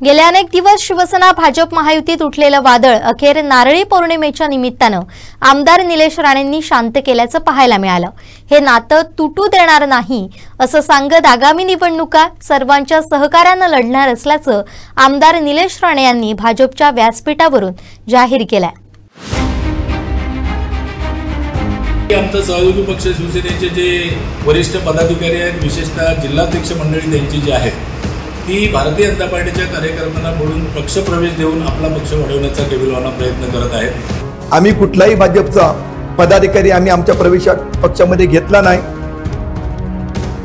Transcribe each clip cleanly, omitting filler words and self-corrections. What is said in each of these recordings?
गेल्या अनेक दिवस शिवसेना भाजप महायुतीत उठलेलं वादळ अखेर नारळी पौर्णिमेच्या निमित्तानं आमदार निलेश राणेंनी शांत केल्याचं पाहायला मिळालं। हे नातं तुटू देणार नाही असं सांगत आगामी निवडणुका सर्वांच्या सहकार्यानं लढणार असल्याचं आमदार निलेश राणे यांनी भाजपच्या व्यासपीठावरून जाहीर केलंय। आमचा सहयोगी पक्ष शिवसेनेचे जे वरिष्ठ पदाधिकारी आहेत, विशेषतः जिल्हाध्यक्ष मंडळी त्यांची जी आहेत, ती भारतीय जनता पार्टीच्या कार्यकर्त्यांना बोलून पक्षप्रवेश देऊन आपला पक्ष वाढवण्याचा केविलवाना प्रयत्न करत आहेत। आम्ही कुठलाही भाजपचा पदाधिकारी आमच्या प्रवेशात पक्षामध्ये घेतला नाही।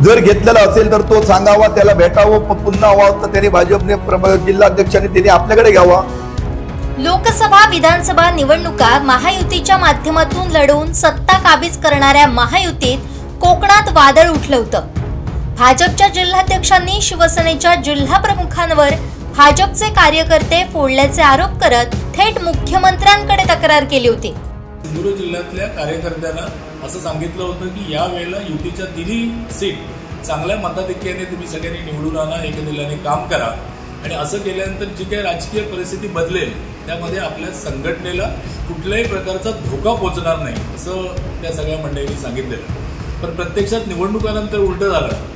जर घेतलेला असेल तर तो सांगावा, त्याला भेटावं, पुन्हा व्हावं तर त्यांनी भाजपने जिल्हाध्यक्षांनी त्यांनी आपल्याकडे घ्यावा। लोकसभा विधानसभा निवडणुका महायुतीच्या माध्यमातून लढवून सत्ता काबीज करणाऱ्या महायुतीत कोकणात वादळ उठलं होतं। भाजपच्या जिल्हाध्यक्षांनी शिवसेनेच्या जिल्हा प्रमुखांवर भाजपचे कार्यकर्ते फोडल्याचे आरोप करत थेट मुख्यमंत्र्यांकडे तक्रार केली होती। सिंधुदुर्ग जिल्ह्यातल्या कार्यकर्त्यांना असं सांगितलं होतं की या वेळेला युतीच्या तिन्ही सीट चांगल्या मताधिक्याने तुम्ही सगळ्यांनी निवडून आणा, एकदिलाने काम करा आणि असं केल्यानंतर जी काही राजकीय परिस्थिती बदलेल त्यामध्ये आपल्या संघटनेला कुठल्याही प्रकारचा धोका पोहोचणार नाही असं त्या सगळ्या मंडळींनी सांगितलेलं। पण प्रत्यक्षात निवडणुकानंतर उलटं झालं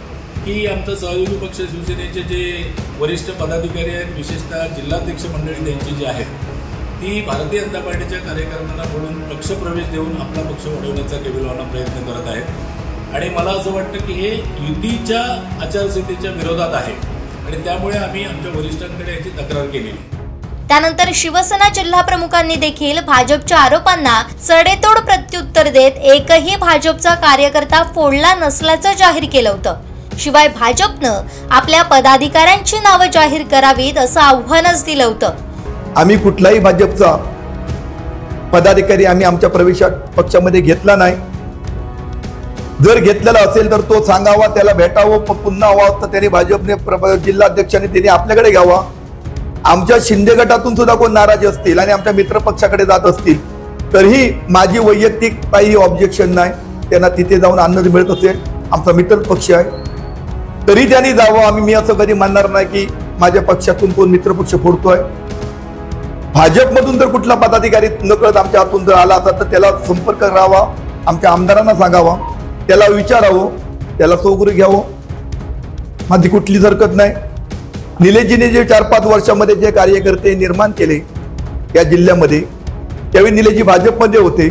की आमचा सहयोगी पक्ष शिवसेनेचे जे वरिष्ठ पदाधिकारी आहेत, विशेषतः जिल्हाध्यक्ष मंडळी त्यांची जी आहेत, ती भारतीय जनता पार्टीच्या कार्यकर्त्यांना बोलून पक्षप्रवेश देऊन आपला पक्ष वाढवण्याचा केविलवाना प्रयत्न करत आहेत। आणि मला असं वाटतं की हे युतीच्या आचारसंहितेच्या विरोधात आहे आणि त्यामुळे आम्ही आमच्या वरिष्ठांकडे याची तक्रार केली। त्यानंतर शिवसेना जिल्हा प्रमुखांनी देखील भाजपच्या आरोपांना सडेतोड प्रत्युत्तर देत एकही भाजपचा कार्यकर्ता फोडला नसल्याचं जाहीर केलं होतं। शिवाय भाजपनं आपल्या पदाधिकाऱ्यांची नावं जाहीर करावीत असं आव्हानच दिलं होतं। आम्ही कुठलाही भाजपचा पदाधिकारी आमच्या प्रवेशात पक्षामध्ये घेतला नाही। जर घेतलेला असेल तर तो सांगावा, त्याला भेटावं, पुन्हा व्हावं तर त्यांनी भाजपने जिल्हाध्यक्षांनी त्यांनी आपल्याकडे घ्यावा। आमच्या शिंदे गटातून सुद्धा कोण नाराज असतील आणि आमच्या मित्र पक्षाकडे जात असतील तरीही माझी वैयक्तिक काही ऑब्जेक्शन नाही। त्यांना तिथे जाऊन आनंद मिळत असेल, आमचा मित्र पक्ष आहे तरी त्यांनी जावं। मी असं कधी मानणार नाही की माझ्या पक्षातून कोण मित्र पक्ष फोडतोय। भाजपमधून जर कुठला पदाधिकारी नकळत आमच्या हातून जर आला असता तर त्याला संपर्क करावा, आमच्या आमदारांना सांगावा, त्याला विचारावं, त्याला सोगुरी घ्यावं, माझी कुठलीच हरकत नाही। निलेशजीने जे 4-5 वर्षामध्ये जे कार्यकर्ते निर्माण केले या जिल्ह्यामध्ये, त्यावेळी निलेशजी भाजपमध्ये होते,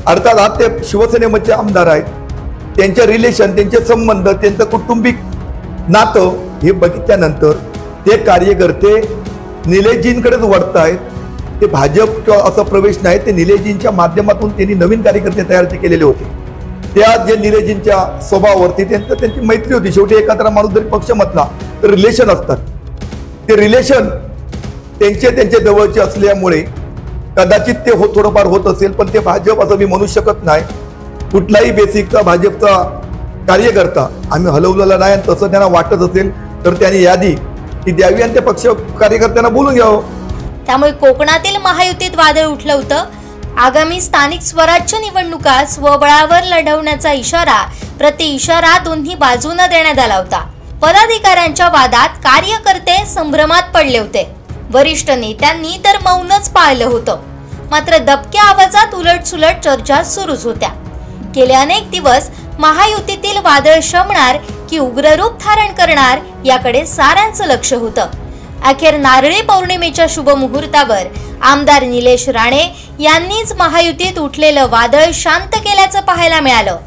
अर्थात आज ते शिवसेनेमध्ये आमदार आहेत। त्यांचे रिलेशन, त्यांचे संबंध, त्यांचं कौटुंबिक नातं हे बघितल्यानंतर ते कार्यकर्ते निलेशजींकडेच वळतायत। ते भाजप किंवा असं प्रवेश नाही, ते निलेशजींच्या माध्यमातून त्यांनी नवीन कार्यकर्ते तयार केलेले होते। त्या जे निलेशजींच्या स्वभावावरती त्यांची मैत्री होती। शेवटी एखादा माणूस जरी पक्ष म्हटला तर रिलेशन असतात, ते रिलेशन त्यांचे जवळचे असल्यामुळे कदाचित ते थोडंफार होत असेल, पण ते भाजप असं मी म्हणू शकत नाही। कुठलाही बेसिकचा भाजपचा कार्यकर्ता आम्ही हलवलेला नाही। तसं त्यांना वाटत असेल तर त्यांनी यादी ती द्यावी आणि ते पक्ष कार्यकर्त्यांना बोलून घ्यावं। त्यामुळे कोकणातील महायुतीत वादळ उठलं होतं। आगामी स्थानिक स्वराज्य निवडणुका स्वबळावर लढवण्याचा इशारा इशारा दोन्ही बाजूंना देण्यात आला होता। पदाधिकाऱ्यांच्या वादात कार्यकर्ते संभ्रमात पडले होते। वरिष्ठ नेत्यांनी तर मौनच पाळलं होतं। मात्र दबक्या आवाजात उलटसुलट चर्चा सुरूच होत्या। गेले अनेक दिवस महायुतीतील वादळ शमणार की उग्र रूप धारण करणार याकडे साऱ्यांचं लक्ष होतं। अखेर नारळी पौर्णिमेच्या शुभ मुहूर्तावर आमदार निलेश राणे यांनीच महायुतीत उठलेलं वादळ शांत केल्याचं पाहायला मिळालं।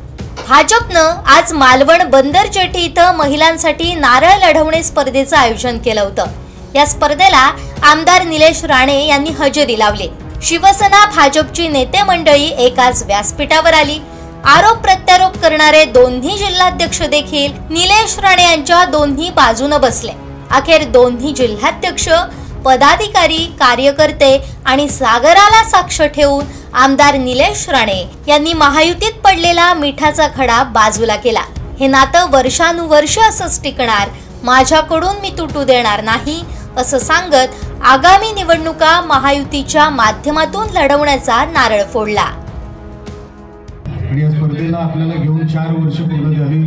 भाजपनं आज मालवण बंदर जेटी इथं महिलांसाठी नारळ लढवणे स्पर्धेचं आयोजन केलं होतं। या स्पर्धेला आमदार निलेश राणे यांनी हजेरी लावली। शिवसेना भाजपची नेते मंडळी एकाच व्यासपीठावर आली। आरोप प्रत्यारोप करणारे दोन्ही जिल्हाध्यक्ष देखील निलेश राणे यांच्या दोन्ही बाजूने बसले। अखेर दोन्ही जिल्हाध्यक्ष, पदाधिकारी, कार्यकर्ते आणि सागराला साक्ष ठेवून आमदार निलेश राणे यांनी महायुतीत पडलेला मिठाचा खडा बाजूला केला। हे नातं वर्षानुवर्ष असंच टिकणार, माझ्याकडून मी तुटू देणार नाही असं सांगत आगामी निवडणुका महायुतीच्या माध्यमातून लढवण्याचा नारळ फोडला। आणि या स्पर्धेला आपल्याला घेऊन 4 वर्ष पूर्ण झाली।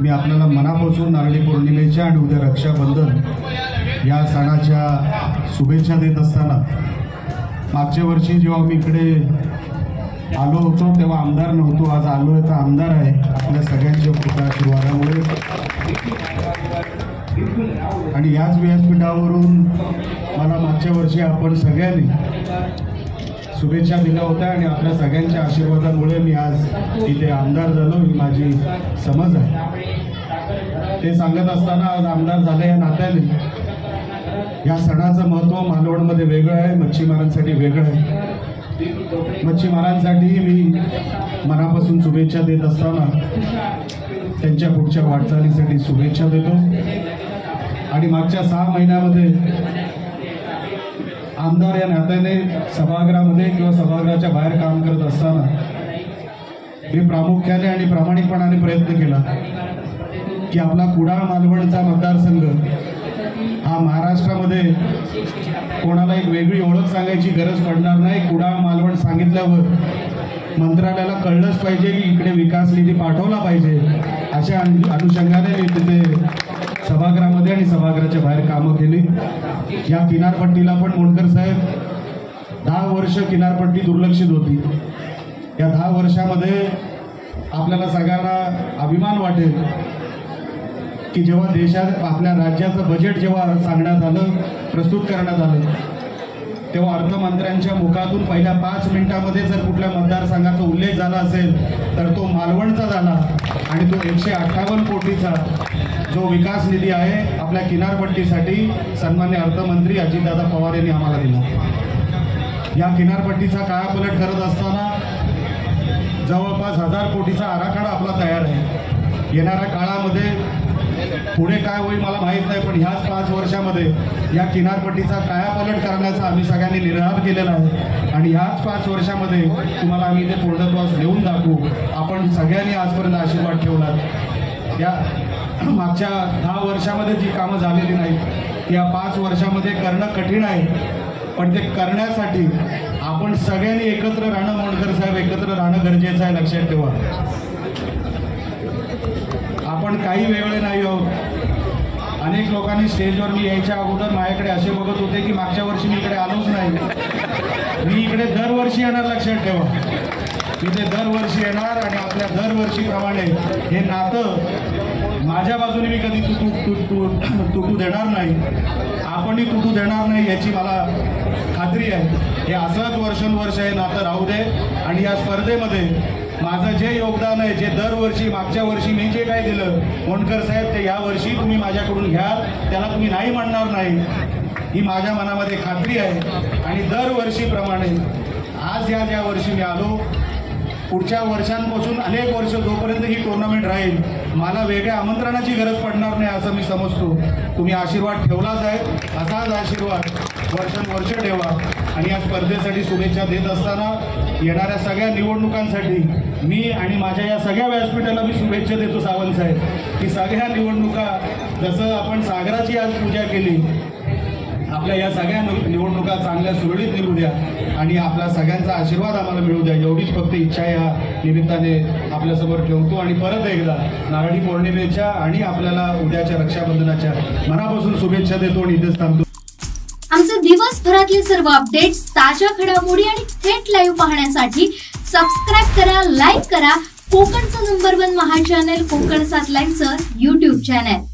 मी आपल्याला मनापासून नारळी पौर्णिमेच्या आणि उद्या रक्षाबंधन या सणाच्या शुभेच्छा देत असताना मागच्या वर्षी जेव्हा मी इकडे आलो होतो तेव्हा आमदार नव्हतो, आज आलो आहे तर आमदार आहे आपल्या सगळ्यांच्या कृपा आशीर्वादामुळे. आणि याच व्यासपीठावरून मला मागच्या वर्षी आपण सगळ्यांनी शुभेच्छा दिल्या होत्या आणि आपल्या सगळ्यांच्या आशीर्वादामुळे मी आज इथे आमदार झालो, ही माझी समज आहे. ते सांगत असताना आज आमदार झाले या नात्याने या सणाचं महत्त्व मालवणमध्ये वेगळं आहे, मच्छीमारांसाठी वेगळं आहे. मच्छीमारांसाठी मी मनापासून शुभेच्छा देत असताना त्यांच्या पुढच्या वाटचालीसाठी शुभेच्छा देतो. आणि मागच्या 6 महिन्यामध्ये आमदार या नात्याने सभागृहामध्ये किंवा सभागृहाच्या बाहेर काम करत असताना मी प्रामुख्याने आणि प्रामाणिकपणाने प्रयत्न केला की आपला कुडाळ मालवणचा मतदारसंघ हा महाराष्ट्रामध्ये कोणाला एक वेगळी ओळख सांगायची गरज पडणार नाही. कुडाळ मालवण सांगितल्यावर मंत्रालयाला कळलंच पाहिजे की इकडे विकास निधी पाठवला पाहिजे. अशा अनुषंगाने मी तिथे सभागृहामध्ये आणि सभागृहाच्या बाहेर कामं केली. या किनारपट्टीला पण मोंडकर साहेब 10 वर्ष किनारपट्टी दुर्लक्षित होती. या 10 वर्षामध्ये आपल्याला सगळ्यांना अभिमान वाटेल की जेव्हा देशात आपल्या राज्याचं बजेट जेव्हा सांगण्यात आलं, प्रस्तुत करण्यात आलं, तेव्हा अर्थमंत्र्यांच्या मुखातून पहिल्या 5 मिनिटांमध्ये जर कुठल्या मतदारसंघाचा उल्लेख झाला असेल तर तो मालवणचा झाला. आणि तो 158 कोटीचा जो विकास निधी आहे आपल्या किनारपट्टीसाठी सन्मान्य अर्थमंत्री अजितदादा पवार यांनी आम्हाला दिला. या किनारपट्टीचा कायापालट करत असताना जवळपास 1000 कोटीचा आराखडा आपला तयार आहे. येणाऱ्या काळामध्ये पुढे काय होईल मला माहीत नाही, पण ह्याच 5 वर्षामध्ये या किनारपट्टीचा कायापालट करण्याचा आम्ही सगळ्यांनी निर्धार केलेला आहे. आणि ह्याच 5 वर्षामध्ये तुम्हाला आम्ही ते पूर्णत्वास नेऊन दाखवू. आपण सगळ्यांनी आजपर्यंत आशीर्वाद ठेवला. या मागच्या 10 वर्षामध्ये जी कामं झालेली नाहीत या 5 वर्षामध्ये करणं कठीण आहे, पण ते करण्यासाठी आपण सगळ्यांनी एकत्र राहणं, मोंडकर साहेब एकत्र राहणं गरजेचं आहे. लक्षात ठेवा, आपण काही वेगळे नाही आहोत. अनेक लोकांनी स्टेजवर मी यायच्या अगोदर माझ्याकडे असे बघत होते की मागच्या वर्षी मी इकडे आलोच नाही. मी इकडे दरवर्षी येणार. लक्षात ठेवा, मी ते दरवर्षी येणार आणि आपल्या दरवर्षीप्रमाणे हे नातं माझ्या बाजूने मी कधी तुटू देणार नाही, आपणही तुटू देणार नाही याची मला खात्री आहे. हे असंच वर्षानुवर्ष हे नातं राहू दे. आणि या स्पर्धेमध्ये माझं जे योगदान आहे, जे दरवर्षी मागच्या वर्षी मी जे काय दिलं मोंडकर साहेब, ते यावर्षी तुम्ही माझ्याकडून घ्याल, त्याला तुम्ही नाही म्हणणार नाही ही माझ्या मनामध्ये खात्री आहे. आणि दरवर्षीप्रमाणे आज ज्या वर्षी मी आलो, पुढच्या वर्षांपासून अनेक वर्ष जोपर्यंत ही टुर्नामेंट राहील मला वेगळ्या आमंत्रणाची गरज पडणार नाही असं मी समजतो. तुम्ही आशीर्वाद ठेवलाच आहे, असाच आशीर्वाद वर्षानुवर्ष ठेवा. आणि या स्पर्धेसाठी शुभेच्छा देत असताना येणाऱ्या सगळ्या निवडणुकांसाठी मी आणि माझ्या या सगळ्या व्यासपीठाला मी शुभेच्छा देतो सावंत साहेब, की सगळ्या निवडणुका जसं आपण सागराची आज पूजा केली, आपल्या या सगळ्या निवडणुका चांगल्या सुरळीत निघू द्या आणि आपला सगळ्यांचा आशीर्वाद आम्हाला मिळू द्या. एवढीच फक्त इच्छा या निमित्ताने आपल्यासमोर ठेवतो. आणि परत एकदा नारळी पौर्णिमेच्या आणि आपल्याला उद्याच्या रक्षाबंधनाच्या मनापासून शुभेच्छा देतो आणि इथेच थांबतो. आमचे दिवसभरातले सर्व अपडेट्स, ताज्या घडामोडी आणि थेट लाईव्ह पाहण्यासाठी सबस्क्राईब करा, लाईक करा कोकणचं नंबर 1 महा चॅनल कोकण 7 लाईव्हचं YouTube चॅनल.